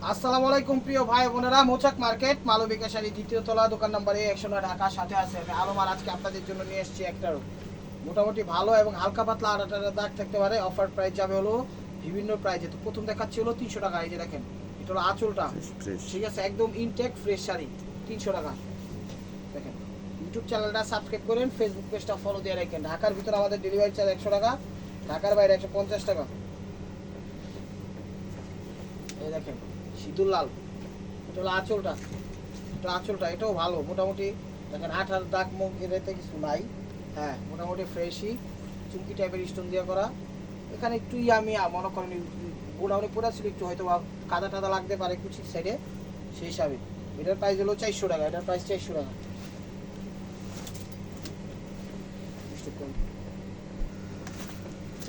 আসসালামু আলাইকুম প্রিয় ভাই বোনেরা, মৌচাক মার্কেট মালবিকা শাড়ি দ্বিতীয় তলা, দোকান নম্বর 109, ঢাকা। সাথে আছে আমি আলম। আর আজকে আপনাদের জন্য নিয়ে এসেছি একটা মোটামুটি ভালো এবং হালকা পাতলা আড়াটার দাগ থাকতে পারে। অফার প্রাইস যাবে হলো বিভিন্ন প্রাইজে। তো প্রথম দেখাচ্ছি হলো 300 টাকা। এই যে দেখেন, এটা হলো আঁচলটা, ঠিক আছে, একদম ইনটেক ফ্রেশ শাড়ি, 300 টাকা। দেখেন, ইউটিউব চ্যানেলটা সাবস্ক্রাইব করেন, ফেসবুক পেজটা ফলো দিয়ে রাখেন। ঢাকার ভিতরে আমাদের ডেলিভারি চার্জ 100 টাকা, ঢাকার বাইরে 150 টাকা। এই দেখেন সিঁদুর লাল, এটা হলো আঁচলটা, এটা আঁচলটা, এটাও ভালো মোটামুটি। দেখেন আঠার দাগ মুখ এতে কিছু নাই, হ্যাঁ মোটামুটি ফ্রেশই, চুমকি টাইপের স্টোন দিয়ে করা। এখানে একটু ইয়ামিয়া মনে করেন, গোডাউনে পড়া ছিল একটু, হয়তো বা কাদা টাদা লাগতে পারে কুচির সাইডে, সেই হিসাবে। এটার প্রাইস হলো 400 টাকা, এটার প্রাইস 400 টাকা।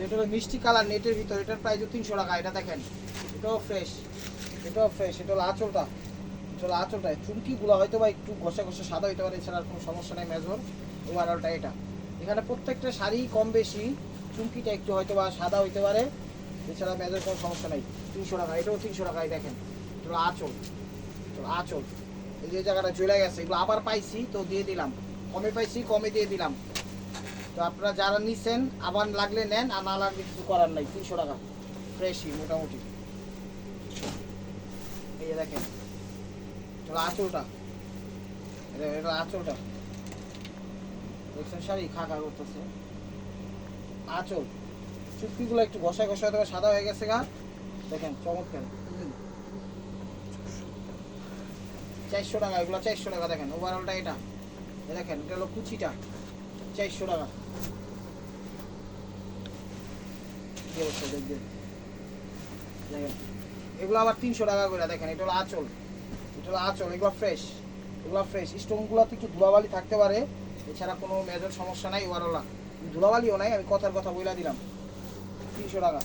এটা হলো মিষ্টি কালার নেটের ভিতর, এটার প্রাইসও 300 টাকা। এটা দেখেন, এটাও ফ্রেশ, এটাও ফ্রেশ। এটা হলো আঁচলটা, এটা হলো আঁচলটা। চুমকিগুলো হয়তো বা একটু ঘষা ঘষা সাদা হইতে পারে, এছাড়া আর কোনো সমস্যা নেই। মেজর ওভারঅলটা এটা। এখানে প্রত্যেকটা শাড়ি কম বেশি চুমকিটা একটু হয়তো বা সাদা হইতে পারে, এছাড়া মেজর কোনো সমস্যা নেই। 300 টাকা, এটাও 300 টাকায়। দেখেন, এটা হলো আঁচল, এটা হলো আঁচল। এই যে জায়গাটা চলে গেছে, এগুলো আবার পাইছি তো দিয়ে দিলাম, কমে পাইছি কমে দিয়ে দিলাম। তো আপনারা যারা নিছেন আবার লাগলে নেন, আর না লাগলে কিছু করার নাই। 300 টাকা ফ্রেশই মোটামুটি। এই যে দেখেন, এটা আঁচলটা, এটা আঁচলটা দেখছেন, শাড়ি খা খা করতেছে। আঁচল চুক্তিগুলো একটু ঘষায় ঘষায় তবে সাদা হয়ে গেছে গা। দেখেন চমৎকার, 400 টাকা, এগুলো 400 টাকা। দেখেন ওভারঅলটা এটা, দেখেন এটা হলো কুচিটা, 400 টাকা। কি অবস্থা দেখবেন, দেখেন এগুলো আবার 300 টাকা করে। দেখেন এটা হলো আঁচল, এটা হলো আঁচল, এগুলো ফ্রেশ, এগুলো ফ্রেশ। স্টোনগুলোতে একটু ধুলাবালি থাকতে পারে, এছাড়া কোনো মেজর সমস্যা নাই। ওভারঅল ধুলাবালিও নাই, আমি কথার কথা বইলা দিলাম। 300 টাকা।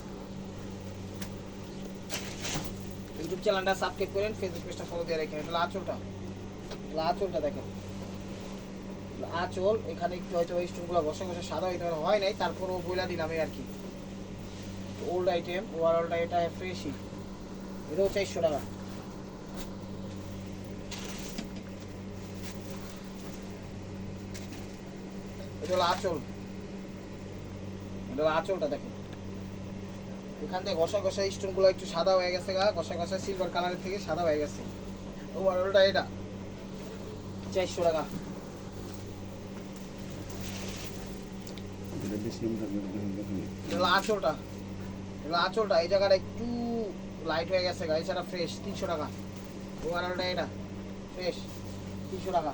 ইউটিউব চ্যানেলটা সাবস্ক্রাইব করেন, ফেসবুক পেজটা ফলো দিয়ে রাখেন। এটা হলো আঁচলটা, এটা আঁচলটা দেখেন, আঁচল। এখানে একটু হয়তো স্টোনগুলো ঘষা ঘষা সাদা হইতে হয় নাই, তারপরও বইলা দিলাম এই আর কি। ওল্ড আইটেম, ওভারঅলটা এটা ফ্রেশই, এটাও 400 টাকা। এটা হলো আঁচল, এটা হলো আঁচলটা। দেখেন এখান থেকে ঘষা ঘষা স্টোনগুলো একটু সাদা হয়ে গেছে গা, ঘষা ঘষা সিলভার কালারের থেকে সাদা হয়ে গেছে। ওভারঅলটা এটা 400 টাকা। এটা হলো আঁচলটা, এটা আঁচলটা, এই জায়গাটা একটু লাইট হয়ে গেছে গা, এছাড়া ফ্রেশ 300 টাকা। ওভারঅলটা এটা ফ্রেশ 300 টাকা।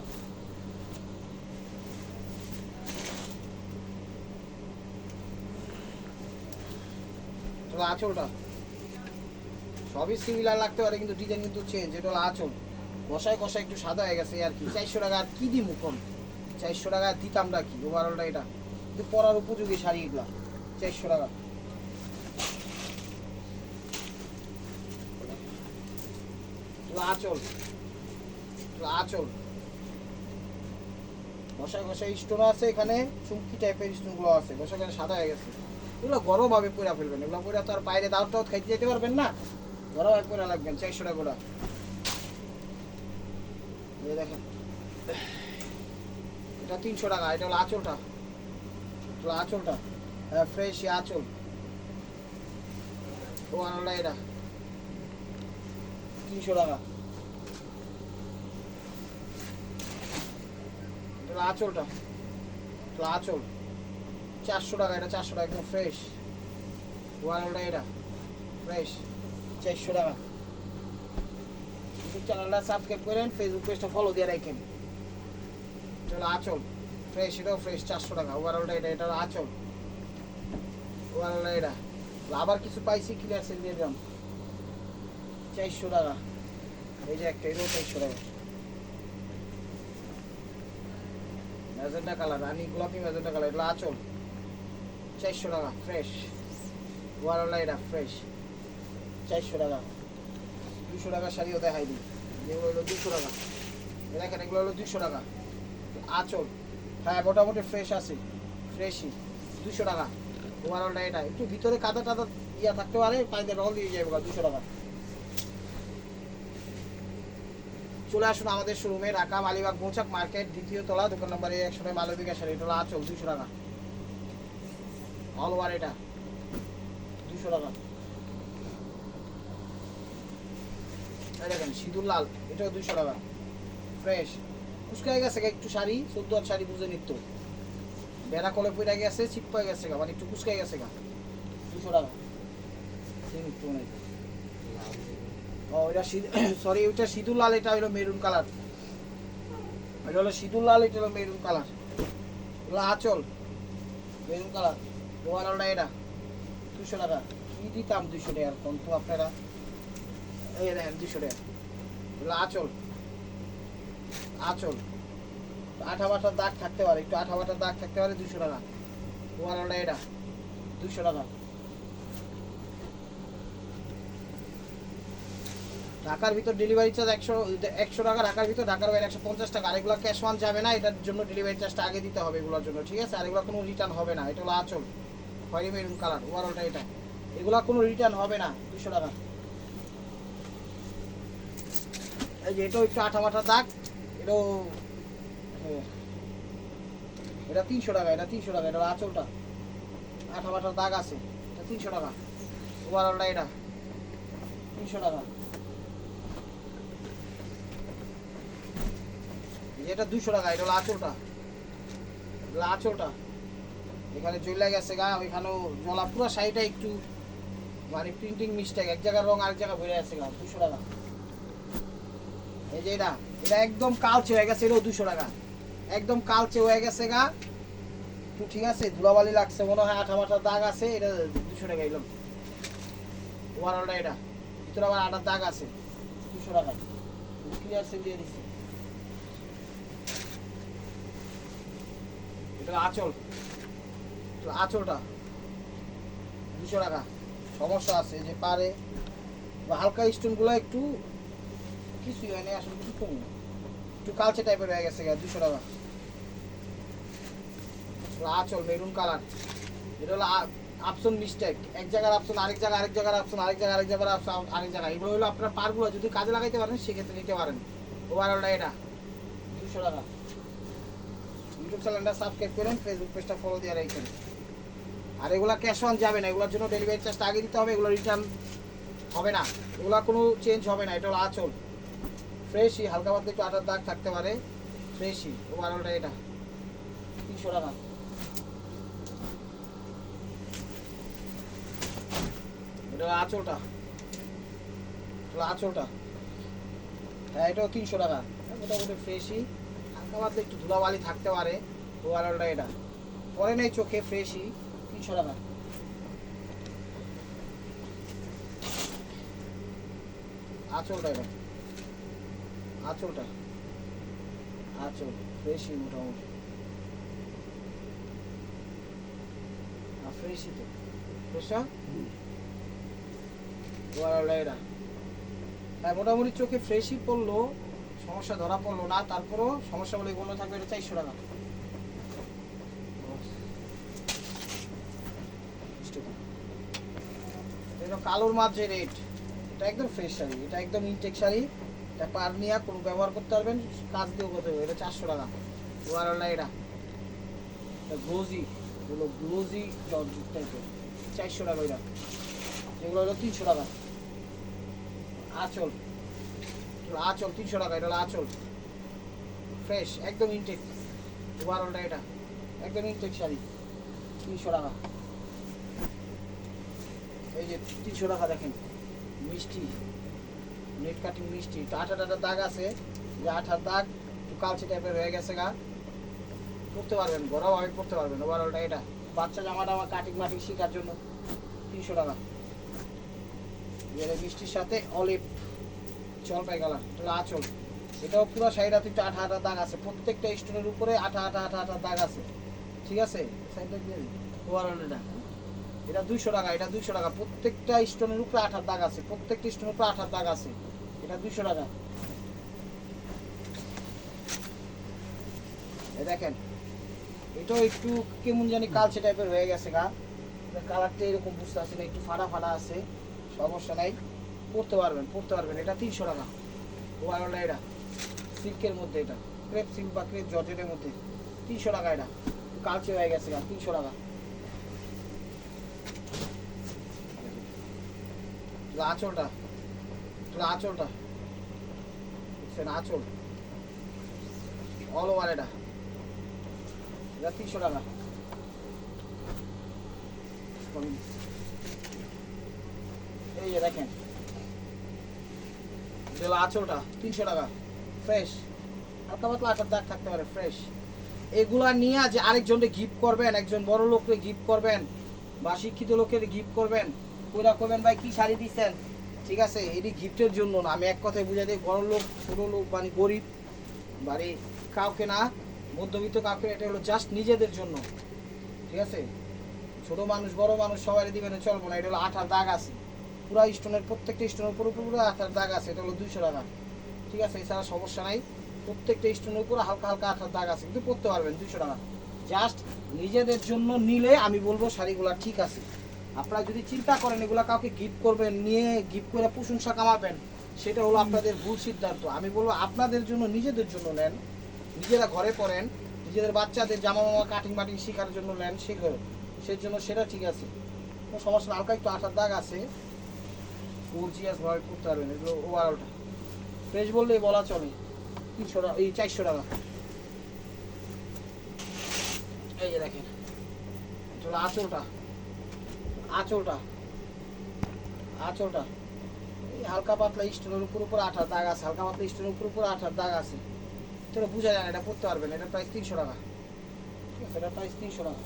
এটা হলো আঁচলটা, সবই সিমিলার লাগতে পারে কিন্তু ডিজাইন কিন্তু চেঞ্জ। এটা হলো আঁচল, কষায় কষায় একটু সাদা হয়ে গেছে আর কি। 400 টাকা, আর কি দিমু কম, 400 টাকা দিতামটা কি। ওভারঅলটা এটা কিন্তু পরার উপযোগী শাড়ি, এগুলা 400 টাকা। আঁচল, আঁচল, ঘষায় ঘষায় স্টোন আছে, এখানে চুমকি টাইপের স্টোনগুলো আছে, ঘষা ঘষা সাদা হয়ে গেছে। এগুলো গরমভাবে পরে ফেলবেন, এগুলো পরে তো আর বাইরে দাওয়াত টাওয়াত খাইতে যেতে পারবেন না, গরমভাবে পরে লাগবেন। 400 টাকা করে। এই দেখেন এটা 300 টাকা। এটা হলো আঁচলটা, এটা হলো আঁচলটা, ফ্রেশ আঁচল। ও আনলা, এটা 300 টাকা। এটা হলো আঁচলটা, এটা হলো আঁচল, 400 টাকা। এটা 400 টাকা, একদম ফ্রেশ। ওয়ানটা এটা ফ্রেশ, 400 টাকা। ইউটিউব চ্যানেলটা সাবস্ক্রাইব করেন, ফেসবুক পেজটা ফলো দিয়ে রাখেন। এটা হলো আঁচল ফ্রেশ, এটাও ফ্রেশ, 400 টাকা। ওভারঅলটা এটা, এটা হলো আঁচল, ওভারঅলটা এটা। আবার কিছু পাইছি, ক্লিয়ার সেল দিয়ে দিলাম, 400 টাকা। এই যে একটা, এটাও 400 টাকা। ম্যাজেন্টা কালার, রানি গোলাপি ম্যাজেন্টা কালার, এটা আঁচল, 400 টাকা ফ্রেশ। ওভারঅলটা এটা ফ্রেশ, 400 টাকা। 200 টাকার শাড়িও দেখাই দিই, যেগুলো হলো 200 টাকা। দেখেন এগুলো হলো 200 টাকা। আঁচল, হ্যাঁ মোটামুটি ফ্রেশ আছে, ফ্রেশই, 200 টাকা। ওভারঅলটা এটা, একটু ভিতরে কাদা টাদা ইয়া থাকতে পারে, পানিতে রল দিয়ে যাবে 200 টাকা। চলে আসুন আমাদের শোরুমে, ঢাকা মালিবাগ মৌচাক মার্কেট, দ্বিতীয় তলা, দোকান নম্বর 100 মালবিকা শাড়ি। এটা হলো আঁচল, 200 টাকা অল ওভার, এটা 200 টাকা। এই দেখেন সিঁদুর লাল, এটাও 200 টাকা ফ্রেশ। কুচকাই গেছে একটু শাড়ি, 14 শাড়ি বুঝে নিত, বেড়া কলে পড়ে গেছে, চিপ্পাই গেছে গা, মানে একটু কুচকাই গেছে গা, 200 টাকা। ও এটা সরি, ওইটা সিঁদুর লাল, এটা হলো মেরুন কালার। এটা হলো সিঁদুর লাল, এটা হলো মেরুন কালার। এগুলো আঁচল মেরুন কালার, ওভারঅলটা এটা 200 টাকা। কি দিতাম 200 টাকা কোন তো আপনারা, এই দেখেন 200 টাকা। এগুলো আঁচল, আঁচল আঠা বাটার দাগ থাকতে পারে, একটু আঠা বাটার দাগ থাকতে পারে, 200 টাকা। ওভারঅলটা এটা 200 টাকা। ঢাকার ভিতর ডেলিভারি চার্জ 100 টাকা, ঢাকার ভিতর, ঢাকার বাইরে 150 টাকা। আর এগুলো ক্যাশ অন যাবে না, এটার জন্য ডেলিভারি চার্জটা আগে দিতে হবে এগুলোর জন্য, ঠিক আছে? আর এগুলো কোনো রিটার্ন হবে না। এটা হলো আঁচল, খয়েরি মেরুন কালার, ওভারঅলটা এটা। এগুলো কোনো রিটার্ন হবে না, 200 টাকা। এই যে এটাও একটু আঠা মাঠা দাগ, এটাও এটা 300 টাকা, এটা 300 টাকা। এটা আঁচলটা আঠা মাঠার দাগ আছে, এটা 300 টাকা। ওভারঅলটা এটা 300 টাকা। এটা 200 টাকা। এটা হলো আঁচলটা, আঁচলটা এখানে জ্বলে গেছে গা, ওইখানেও জ্বলা, পুরো শাড়িটা একটু মানে প্রিন্টিং মিস্টেক, এক জায়গার রং আরেক জায়গায় ভরে আছে গা, 200 টাকা। এই যে এটা একদম কালচে হয়ে গেছে, এটাও 200 টাকা। একদম কালচে হয়ে গেছে গা, তো ঠিক আছে, ধুলাবালি লাগছে মনে হয়, আঠা মাঠার দাগ আছে, এটা 200 টাকা। এলাম ওভারঅলটা এটা, ভিতরে আবার আটার দাগ আছে, 200 টাকা। ক্লিয়ার সেল দিয়ে দিচ্ছি। এটা আঁচল, আঁচলটা 200 টাকা। সমস্যা আছে যে পারে হালকা স্টোনগুলো একটু কিছুই হয়নি আসলে, কিছু কম একটু কালচে টাইপের হয়ে গেছে, 200 টাকা। আঁচল মেরুন কালার, এটা হলো আপশন মিস্টেক, এক জায়গার আপশন আরেক জায়গায়, আরেক জায়গার আপশন আরেক জায়গায়, আরেক জায়গার আপশন আরেক জায়গায়। এগুলো হলো আপনার পারগুলো যদি কাজে লাগাইতে পারেন সেক্ষেত্রে নিতে পারেন। ওভারঅলটা এটা 200 টাকা। ইউটিউব চ্যানেলটা সাবস্ক্রাইব করেন, ফেসবুক পেজটা ফলো দিয়ে রাখেন। আর এগুলো ক্যাশ অন যাবে না, এগুলোর জন্য ডেলিভারি চার্জটা আগে দিতে হবে, এগুলো রিটার্ন হবে না, এগুলো কোনো চেঞ্জ হবে না। এটা হলো আঁচল ফ্রেশই, হালকা পাতলা একটু আটার দাগ থাকতে পারে, ফ্রেশই। ওভারঅলটা এটা 300 টাকা। এটা আঁচলটা, আঁচলটা হ্যাঁ, এটাও 300 টাকা। মোটামুটি ফ্রেশই, হালকা পাতলা একটু ধুলাবালি থাকতে পারে। ওভারঅলটা এটা পরে নেই চোখে, ফ্রেশই, 300 টাকা। আঁচলটা এটা, আঁচলটা আঁচল ফ্রেশই, মোটামুটি ফ্রেশই তো, ফ্রেশা। ওভারঅলটা এটা হ্যাঁ, মোটামুটি চোখে ফ্রেশই পড়লো, সমস্যা ধরা পড়লো না, তারপরও সমস্যা বলে গণ্য থাকবে। এটা 400 টাকা। এটা কালোর মাঝে রেড, এটা একদম ফ্রেশ শাড়ি, এটা একদম ইনটেক শাড়ি, এটা পার নিয়ে কোনো ব্যবহার করতে পারবেন, কাজ দিয়েও করতে হবে। এটা 400 টাকা। ওভারঅলটা এটা গ্লোজি, এগুলো গ্লোজি জর্জেট টাইপের, 400 টাকা। ওইটা এগুলো হলো 300 টাকা। আঁচল, আঁচল 300 টাকা। এটা হলো আঁচল ফ্রেশ, একদম ইনটেক। ওভারঅলটা এটা একদম ইনটেক শাড়ি, 300 টাকা। এই যে 300 টাকা দেখেন, মিষ্টি নেট কাটিং মিষ্টি, একটু আঠা টাটার দাগ আছে, যে আঠার দাগ একটু কালচে টাইপের হয়ে গেছে গা, পরতে পারবেন, ঘরোয়াভাবে পরতে পারবেন। ওভারঅলটা এটা বাচ্চা জামা টামা কাটিং মাটিং শেখার জন্য, 300 টাকা। মিষ্টির সাথে অলিভ জলপাই কালার, এটা আঁচল, এটাও পুরো শাড়িটা একটু আঠা আঠা দাগ আছে, প্রত্যেকটা স্টোনের উপরে আঠা আঠা আঠা আঠা দাগ আছে, ঠিক আছে? ওভারঅলটা এটা 200 টাকা। এটা 200 টাকা, প্রত্যেকটা স্টোনের উপরে আঠার দাগ আছে, প্রত্যেকটা স্টোনের উপরে আঠার দাগ আছে। এটা 200 টাকা। এই দেখেন, এটাও একটু কেমন জানি কালচে টাইপের হয়ে গেছে গা, কালারটা এরকম বুঝতে পারছি না, একটু ফাটা ফাটা আছে, সমস্যা নাই, পরতে পারবেন, পরতে পারবেন। এটা 300 টাকা। ওভারঅলটা এটা সিল্কের মধ্যে, এটা ক্রেপ সিল্ক বা ক্রেপ জর্জেটের মধ্যে 300 টাকা। এটা কালচে হয়ে গেছে, 300 টাকা। আঁচলটা, আঁচলটা দেখছেন, আঁচল অল ওভার, এটা 300 টাকা। এই যে দেখেন, আঁচলটা 300 টাকা, ফ্রেশ, হালকা পাতলা আটার দাগ থাকতে পারে, ফ্রেশ। এগুলা নিয়ে যে আরেকজনকে গিফট করবেন, একজন বড় লোককে গিফট করবেন বা শিক্ষিত লোকের গিফট করবেন, ওরা করবেন ভাই কি শাড়ি দিচ্ছেন, ঠিক আছে, এটি গিফটের জন্য না। আমি এক কথায় বুঝাই দিই, বড় লোক ছোট লোক মানে গরিব বাড়ি কাউকে না, মধ্যবিত্ত কাউকে, এটা হলো জাস্ট নিজেদের জন্য, ঠিক আছে। ছোট মানুষ বড় মানুষ সবাই দিবেন চলবো না। এটা হলো আঠার দাগ আছে, পুরো স্টোনের প্রত্যেকটা স্টোনের উপর পুরো আঠার দাগ আছে, এটা হলো 200 টাকা, ঠিক আছে। এছাড়া সমস্যা নাই, প্রত্যেকটা স্টোনের উপর হালকা হালকা আঠার দাগ আছে, কিন্তু পরতে পারবেন 200 টাকা। জাস্ট নিজেদের জন্য নিলে আমি বলবো শাড়িগুলো ঠিক আছে। আপনারা যদি চিন্তা করেন এগুলো কাউকে গিফট করবেন, নিয়ে গিফট করে প্রশংসা কামাবেন, সেটা হলো আপনাদের ভুল সিদ্ধান্ত। আমি বলবো আপনাদের জন্য, নিজেদের জন্য নেন, নিজেরা ঘরে পরেন, নিজেদের বাচ্চাদের জামা মামা কাটিং বাটিং শেখার জন্য নেন, শেখো, সেই জন্য সেটা ঠিক আছে, কোনো সমস্যা না। হালকা একটু আঠার দাগ আছে, গর্জিয়াস ভাবে করতে পারবেন। এগুলো ওভারঅলটা ফ্রেশ বললেই বলা চলে। 300 টাকা, এই 400 টাকা। এই যে দেখেন, চলো আঁচলটা, আঁচলটা, আঁচলটা এই হালকা পাতলা স্টোনের উপর আঠার দাগ আছে, হালকা পাতলা স্টোনের উপর আঠার দাগ আছে, তোরা বোঝা যায় না, এটা পড়তে পারবেন। এটার প্রাইস 300 টাকা, ঠিক আছে, এটার প্রাইস 300 টাকা।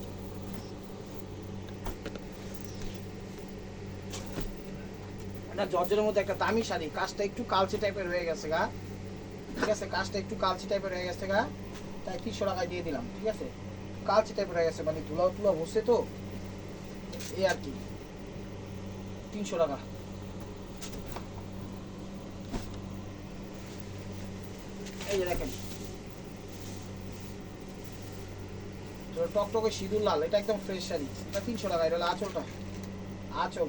এটা জর্জের মধ্যে একটা দামি শাড়ি, কাজটা একটু কালচে টাইপের হয়ে গেছে গা, ঠিক আছে, কাজটা একটু কালচে টাইপের হয়ে গেছে গা, তাই 300 টাকায় দিয়ে দিলাম, ঠিক আছে। কালচে টাইপের হয়ে গেছে, মানে ধুলা টুলা বসে তো, এই আর কি, 300 টাকা। এই যে দেখেন, টকটকে সিঁদুর লাল, এটা একদম ফ্রেশ শাড়ি, এটা 300 টাকা। এটা হলো আঁচলটা, আঁচল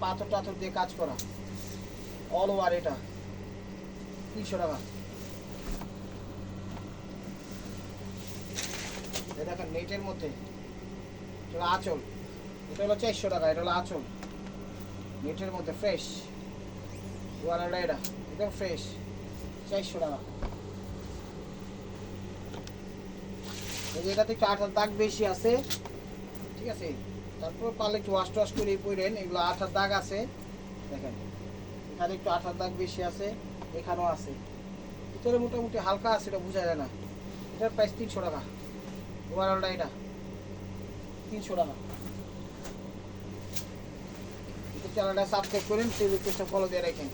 পাথর টাথর দিয়ে কাজ করা, অল ওভার, এটা 300 টাকা। দেখেন নেটের মধ্যে, এটা আঁচল, এটা হলো 400 টাকা। এটা হলো আঁচল নেটের মধ্যে, ফ্রেশ ওয়ালাটা, এটা একদম ফ্রেশ, 400 টাকা। এটাতে একটু আঠার দাগ বেশি আছে, ঠিক আছে, তারপর পারলে একটু ওয়াশ টোয়াশ করে পরেন। এগুলো আঠার দাগ আছে, দেখেন এখানে একটু আঠার দাগ বেশি আছে, এখানেও আছে, ভিতরে মোটামুটি হালকা আছে, এটা বোঝা যায় না। এটার প্রাইস 300 টাকা, ওভারঅলটা এটা 300 টাকা। চ্যানেলটা সাবস্ক্রাইব করেন, ফেসবুক পেজটা ফলো দিয়ে রাখেন।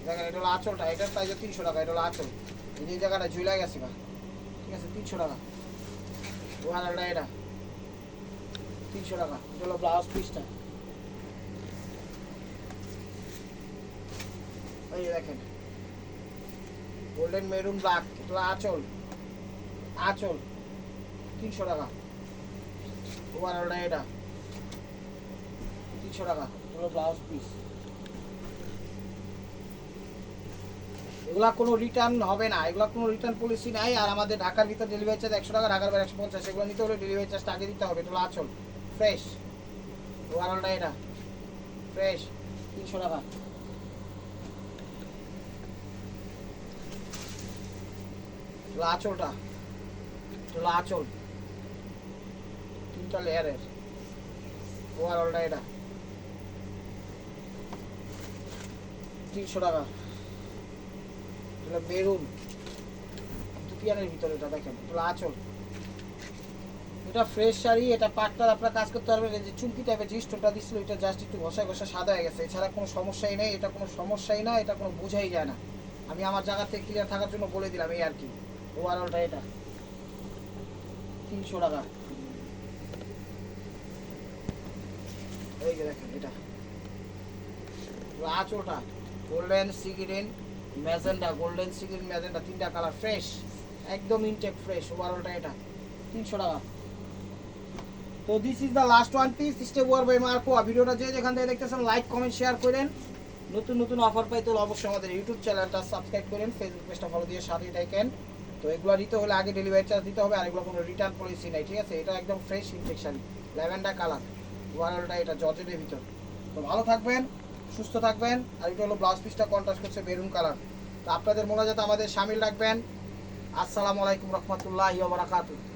দেখেন এটা হলো আঁচলটা, এটার প্রাইস 300 টাকা। এটা হলো আঁচল, এই জায়গাটা ঝুলে গেছে, ঠিক আছে, 300 টাকা। ওভারঅলটা এটা 300 টাকা। এটা হলো ব্লাউজ পিসটা, এই দেখেন গোল্ডেন মেরুন ব্ল্যাক, এটা আঁচল, আঁচল 300 টাকা। ওভারঅলটা এটা 300 টাকা। হলো ব্লাউজ পিস। এগুলা কোনো রিটার্ন হবে না, এগুলা কোনো রিটার্ন পলিসি নাই। আর আমাদের ঢাকার ভিতর ডেলিভারি চার্জ 100 টাকা, ঢাকার বাইরে 150। এগুলো নিতে হলে ডেলিভারি চার্জটা আগে দিতে হবে। এটা হলো আঁচল, ফ্রেশ। ওভারঅলটা এটা ফ্রেশ, 300 টাকা। আঁচলটা, এটা আঁচল 3টা লেয়ারের, ওভারঅলটা এটা 300 টাকা। এটা মেরুন দুপিয়ানের ভিতরে, এটা দেখেন, এটা আঁচল, এটা ফ্রেশ শাড়ি। এটা পাটটার আপনার কাজ করতে পারবেন। এই যে চুমকি টাইপের যে স্টোনটা দিচ্ছিল, এটা জাস্ট একটু ঘষা ঘষা সাদা হয়ে গেছে, এছাড়া কোনো সমস্যাই নেই। এটা কোনো সমস্যাই না, এটা কোনো বোঝাই যায় না। আমি আমার জায়গা থেকে ক্লিয়ার থাকার জন্য বলে দিলাম, এই আর কি। ওভারঅলটা এটা 300 টাকা। এই যে দেখেন এটা আঁচলটা golden sea green magenta, golden sea green magenta, 3টা কালার, ফ্রেশ একদম ইনটেক, ফ্রেশ। ওভারঅলটা এটা 300 টাকা। তো this is the last one piece, স্টেপ ওয়ার বাই মার্কো। ভিডিওটা যে যেখান থেকে দেখতেছেন লাইক কমেন্ট শেয়ার করেন, নতুন নতুন অফার পাইতে হলে অবশ্যই আমাদের ইউটিউব চ্যানেলটা সাবস্ক্রাইব করেন, ফেসবুক পেজটা ফলো দিয়ে সাথেই থাকেন। তো এগুলো নিতে হলে আগে ডেলিভারি চার্জ দিতে হবে, আর এগুলো কোনো রিটার্ন পলিসি নাই, ঠিক আছে? এটা একদম ফ্রেশ ইনফেকশন, ল্যাভেন্ডার কালার, ওভারঅলটা এটা জর্জেটের ভিতর। তো ভালো থাকবেন, সুস্থ থাকবেন। আর এটা হলো ব্লাউজ পিসটা কন্ট্রাস্ট করছে মেরুন কালার। তো আপনাদের মোনাজাতে আমাদের শামিল রাখবেন। আসসালামু আলাইকুম রহমতুল্লাহি ওয়া বারাকাতুহু।